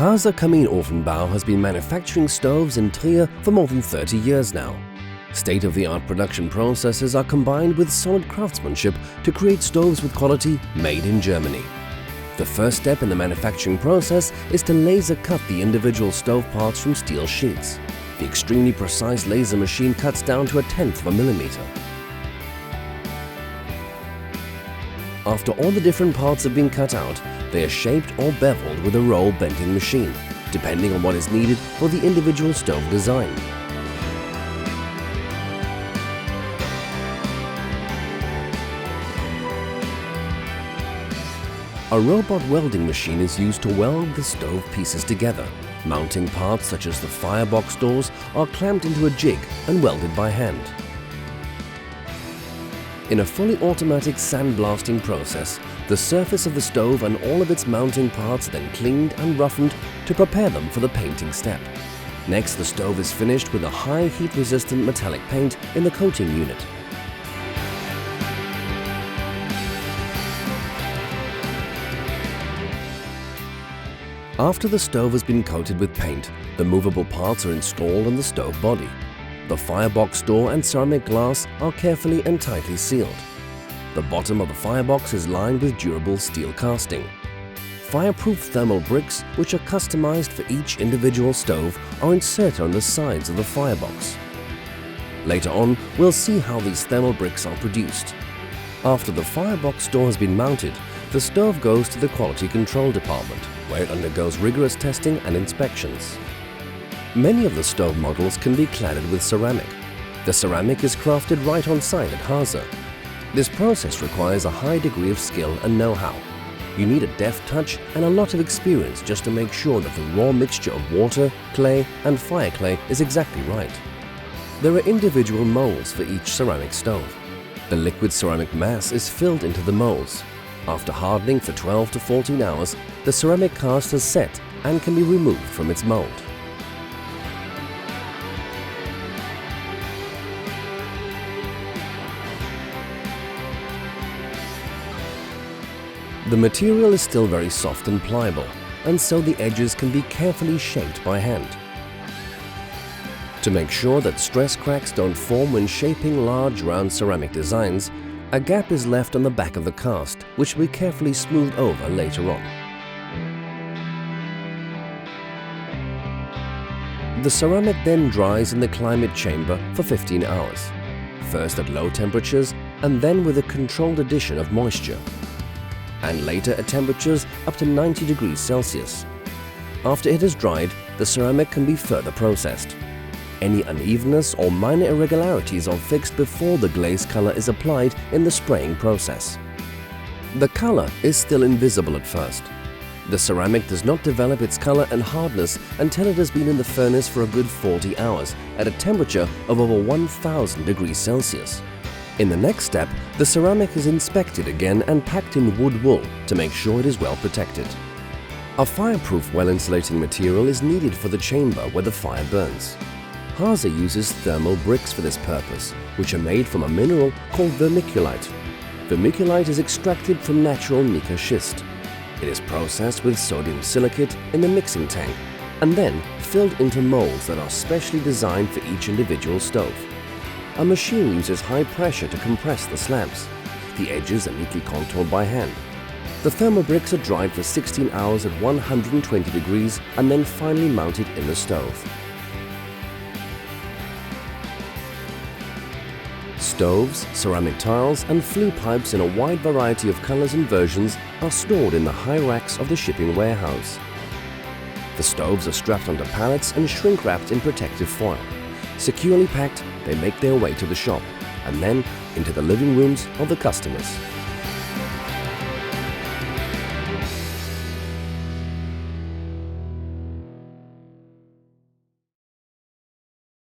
HASE Kaminofenbau has been manufacturing stoves in Trier for more than 30 years now. State-of-the-art production processes are combined with solid craftsmanship to create stoves with quality made in Germany. The first step in the manufacturing process is to laser cut the individual stove parts from steel sheets. The extremely precise laser machine cuts down to 1/10 of a millimeter. After all the different parts have been cut out, they are shaped or beveled with a roll bending machine, depending on what is needed for the individual stove design. A robot welding machine is used to weld the stove pieces together. Mounting parts such as the firebox doors are clamped into a jig and welded by hand. In a fully automatic sandblasting process, the surface of the stove and all of its mounting parts are then cleaned and roughened to prepare them for the painting step. Next, the stove is finished with a high heat-resistant metallic paint in the coating unit. After the stove has been coated with paint, the movable parts are installed on the stove body. The firebox door and ceramic glass are carefully and tightly sealed. The bottom of the firebox is lined with durable steel casting. Fireproof thermal bricks, which are customized for each individual stove, are inserted on the sides of the firebox. Later on, we'll see how these thermal bricks are produced. After the firebox door has been mounted, the stove goes to the quality control department, where it undergoes rigorous testing and inspections. Many of the stove models can be cladded with ceramic. The ceramic is crafted right on site at HASE. This process requires a high degree of skill and know-how. You need a deft touch and a lot of experience just to make sure that the raw mixture of water, clay and fire clay is exactly right. There are individual molds for each ceramic stove. The liquid ceramic mass is filled into the molds. After hardening for 12 to 14 hours, the ceramic cast has set and can be removed from its mold. The material is still very soft and pliable, and so the edges can be carefully shaped by hand. To make sure that stress cracks don't form when shaping large round ceramic designs, a gap is left on the back of the cast, which will be carefully smoothed over later on. The ceramic then dries in the climate chamber for 15 hours, first at low temperatures and then with a controlled addition of moisture, and later at temperatures up to 90 degrees Celsius. After it has dried, the ceramic can be further processed. Any unevenness or minor irregularities are fixed before the glaze color is applied in the spraying process. The color is still invisible at first. The ceramic does not develop its color and hardness until it has been in the furnace for a good 40 hours at a temperature of over 1000 degrees Celsius. In the next step, the ceramic is inspected again and packed in wood wool to make sure it is well protected. A fireproof, well-insulating material is needed for the chamber where the fire burns. HASE uses thermal bricks for this purpose, which are made from a mineral called vermiculite. Vermiculite is extracted from natural mica schist. It is processed with sodium silicate in the mixing tank and then filled into molds that are specially designed for each individual stove. A machine uses high pressure to compress the slabs. The edges are neatly contoured by hand. The thermal bricks are dried for 16 hours at 120 degrees and then finally mounted in the stove. Stoves, ceramic tiles and flue pipes in a wide variety of colors and versions are stored in the high racks of the shipping warehouse. The stoves are strapped onto pallets and shrink-wrapped in protective foil. Securely packed, they make their way to the shop and then into the living rooms of the customers.